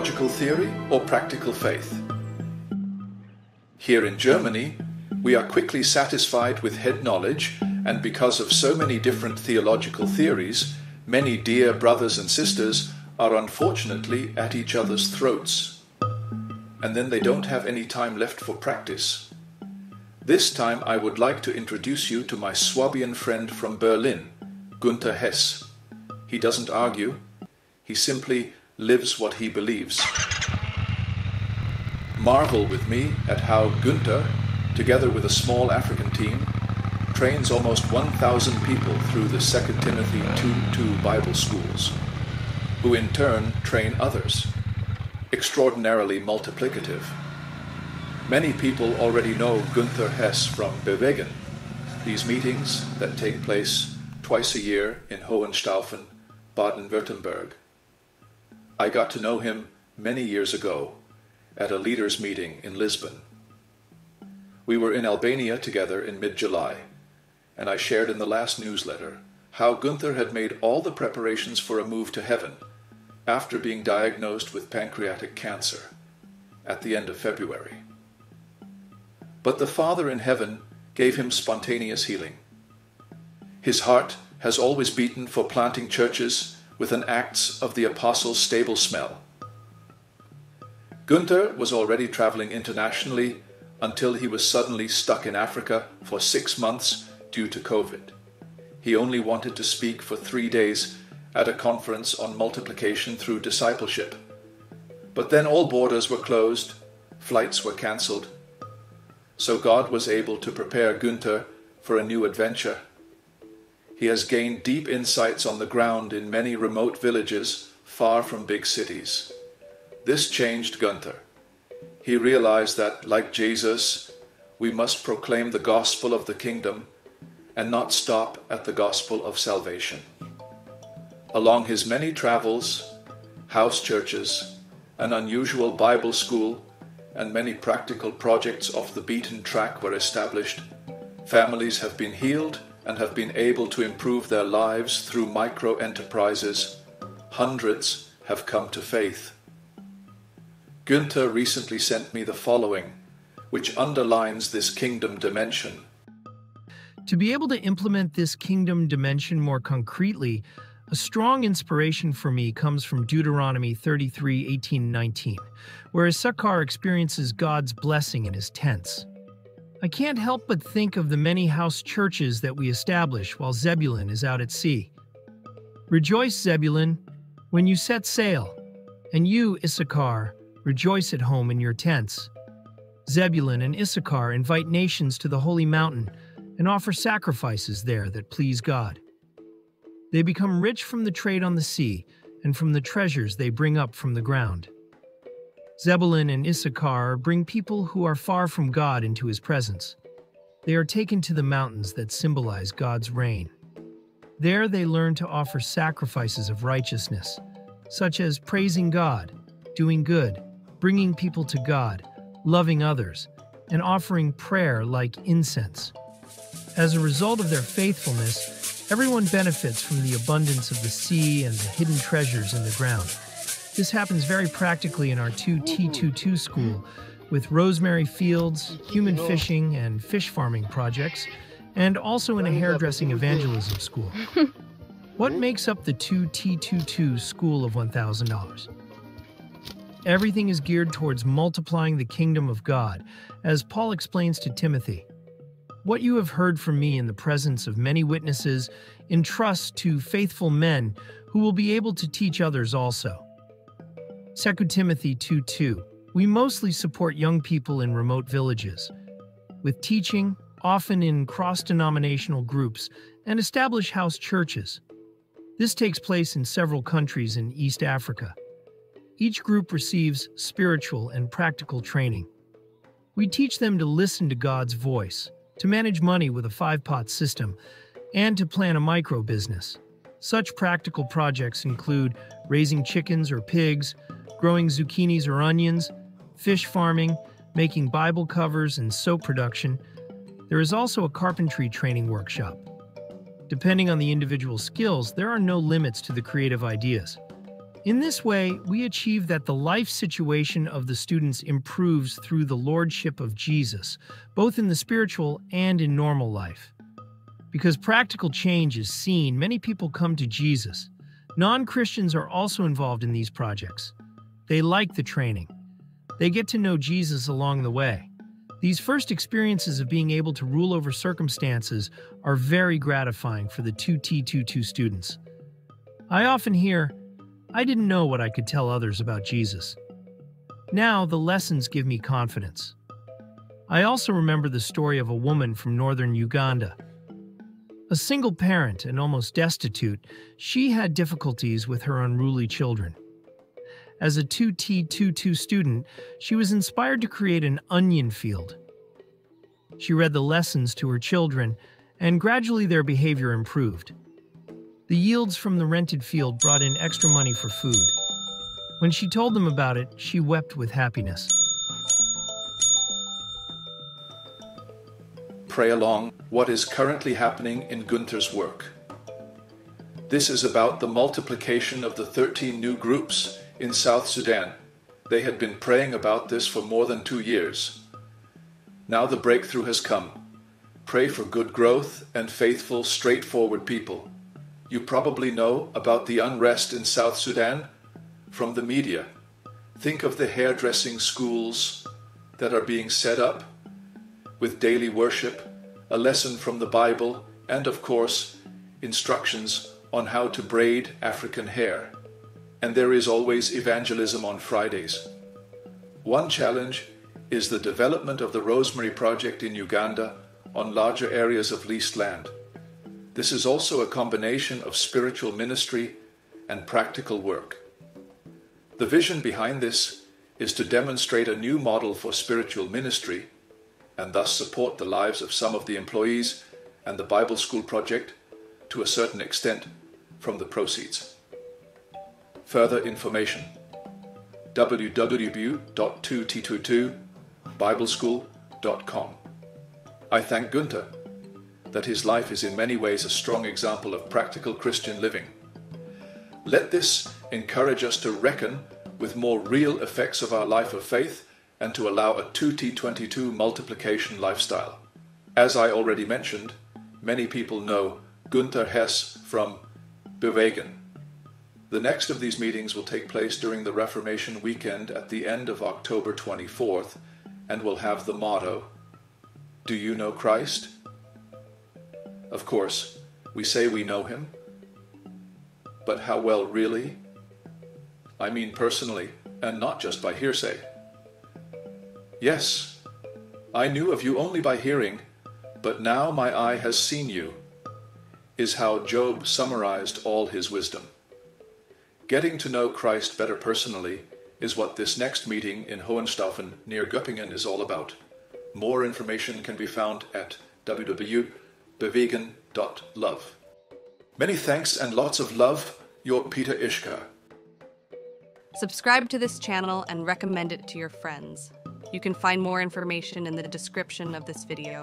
theological theory or practical faith? Here in Germany, we are quickly satisfied with head knowledge, and because of so many different theological theories, many dear brothers and sisters are unfortunately at each other's throats. And then they don't have any time left for practice. This time I would like to introduce you to my Swabian friend from Berlin, Günther Hess. He doesn't argue, he simply lives what he believes. Marvel with me at how Günther, together with a small African team, trains almost 1,000 people through the 2 Timothy 2:2 Bible schools, who in turn train others. Extraordinarily multiplicative. Many people already know Günther Hess from Bewegen, these meetings that take place twice a year in Hohenstaufen, Baden-Württemberg. I got to know him many years ago at a leaders' meeting in Lisbon. We were in Albania together in mid-July, and I shared in the last newsletter how Günther had made all the preparations for a move to heaven after being diagnosed with pancreatic cancer at the end of February. But the Father in heaven gave him spontaneous healing. His heart has always beaten for planting churches with an Acts of the Apostles stable smell. Günther was already traveling internationally until he was suddenly stuck in Africa for 6 months due to COVID. He only wanted to speak for 3 days at a conference on multiplication through discipleship. But then all borders were closed, flights were cancelled. So God was able to prepare Günther for a new adventure. He has gained deep insights on the ground in many remote villages far from big cities. This changed Günther. He realized that, like Jesus, we must proclaim the gospel of the kingdom and not stop at the gospel of salvation. Along his many travels, house churches, an unusual Bible school, and many practical projects off the beaten track were established, families have been healed and have been able to improve their lives through micro-enterprises. Hundreds have come to faith. Günther recently sent me the following, which underlines this kingdom dimension. To be able to implement this kingdom dimension more concretely, a strong inspiration for me comes from Deuteronomy 33:18-19, where Issachar experiences God's blessing in his tents. I can't help but think of the many house churches that we establish while Zebulun is out at sea. Rejoice, Zebulun, when you set sail, and you, Issachar, rejoice at home in your tents. Zebulun and Issachar invite nations to the holy mountain and offer sacrifices there that please God. They become rich from the trade on the sea and from the treasures they bring up from the ground. Zebulun and Issachar bring people who are far from God into his presence. They are taken to the mountains that symbolize God's reign. There they learn to offer sacrifices of righteousness, such as praising God, doing good, bringing people to God, loving others, and offering prayer like incense. As a result of their faithfulness, everyone benefits from the abundance of the sea and the hidden treasures in the ground. This happens very practically in our 2T22 school, with rosemary fields, human fishing, and fish farming projects, and also in a hairdressing evangelism school. What makes up the 2T22 School of $1,000? Everything is geared towards multiplying the kingdom of God, as Paul explains to Timothy. What you have heard from me in the presence of many witnesses, entrust to faithful men who will be able to teach others also. 2 Timothy 2:2. We mostly support young people in remote villages, with teaching, often in cross-denominational groups, and establish house churches. This takes place in several countries in East Africa. Each group receives spiritual and practical training. We teach them to listen to God's voice, to manage money with a 5-pot system, and to plan a micro-business. Such practical projects include raising chickens or pigs, growing zucchinis or onions, fish farming, making Bible covers, and soap production. There is also a carpentry training workshop. Depending on the individual skills, there are no limits to the creative ideas. In this way, we achieve that the life situation of the students improves through the lordship of Jesus, both in the spiritual and in normal life. Because practical change is seen, many people come to Jesus. Non-Christians are also involved in these projects. They like the training. They get to know Jesus along the way. These first experiences of being able to rule over circumstances are very gratifying for the 2T22 students. I often hear, "I didn't know what I could tell others about Jesus." Now, the lessons give me confidence. I also remember the story of a woman from northern Uganda. A single parent and almost destitute, she had difficulties with her unruly children. As a 2T22 student, she was inspired to create an onion field. She read the lessons to her children, and gradually their behavior improved. The yields from the rented field brought in extra money for food. When she told them about it, she wept with happiness. Pray along what is currently happening in Günther's work. This is about the multiplication of the 13 new groups in South Sudan. They had been praying about this for more than 2 years. Now the breakthrough has come. Pray for good growth and faithful, straightforward people. You probably know about the unrest in South Sudan from the media. Think of the hairdressing schools that are being set up with daily worship, a lesson from the Bible, and of course, instructions on how to braid African hair. And there is always evangelism on Fridays. One challenge is the development of the Rosemary Project in Uganda on larger areas of leased land. This is also a combination of spiritual ministry and practical work. The vision behind this is to demonstrate a new model for spiritual ministry and thus support the lives of some of the employees and the Bible School project to a certain extent from the proceeds. Further information: www.2t22bibleschool.com. I thank Günther that his life is in many ways a strong example of practical Christian living. Let this encourage us to reckon with more real effects of our life of faith and to allow a 2T22 multiplication lifestyle. As I already mentioned, many people know Günther Hess from Bewegen. The next of these meetings will take place during the Reformation weekend at the end of October 24th and will have the motto, "Do you know Christ?" Of course, we say we know him, but how well really? I mean personally, and not just by hearsay. "Yes, I knew of you only by hearing, but now my eye has seen you," is how Job summarized all his wisdom. Getting to know Christ better personally is what this next meeting in Hohenstaufen near Göppingen is all about. More information can be found at www.bewegen.love. Many thanks and lots of love, your Peter Ischka. Subscribe to this channel and recommend it to your friends. You can find more information in the description of this video.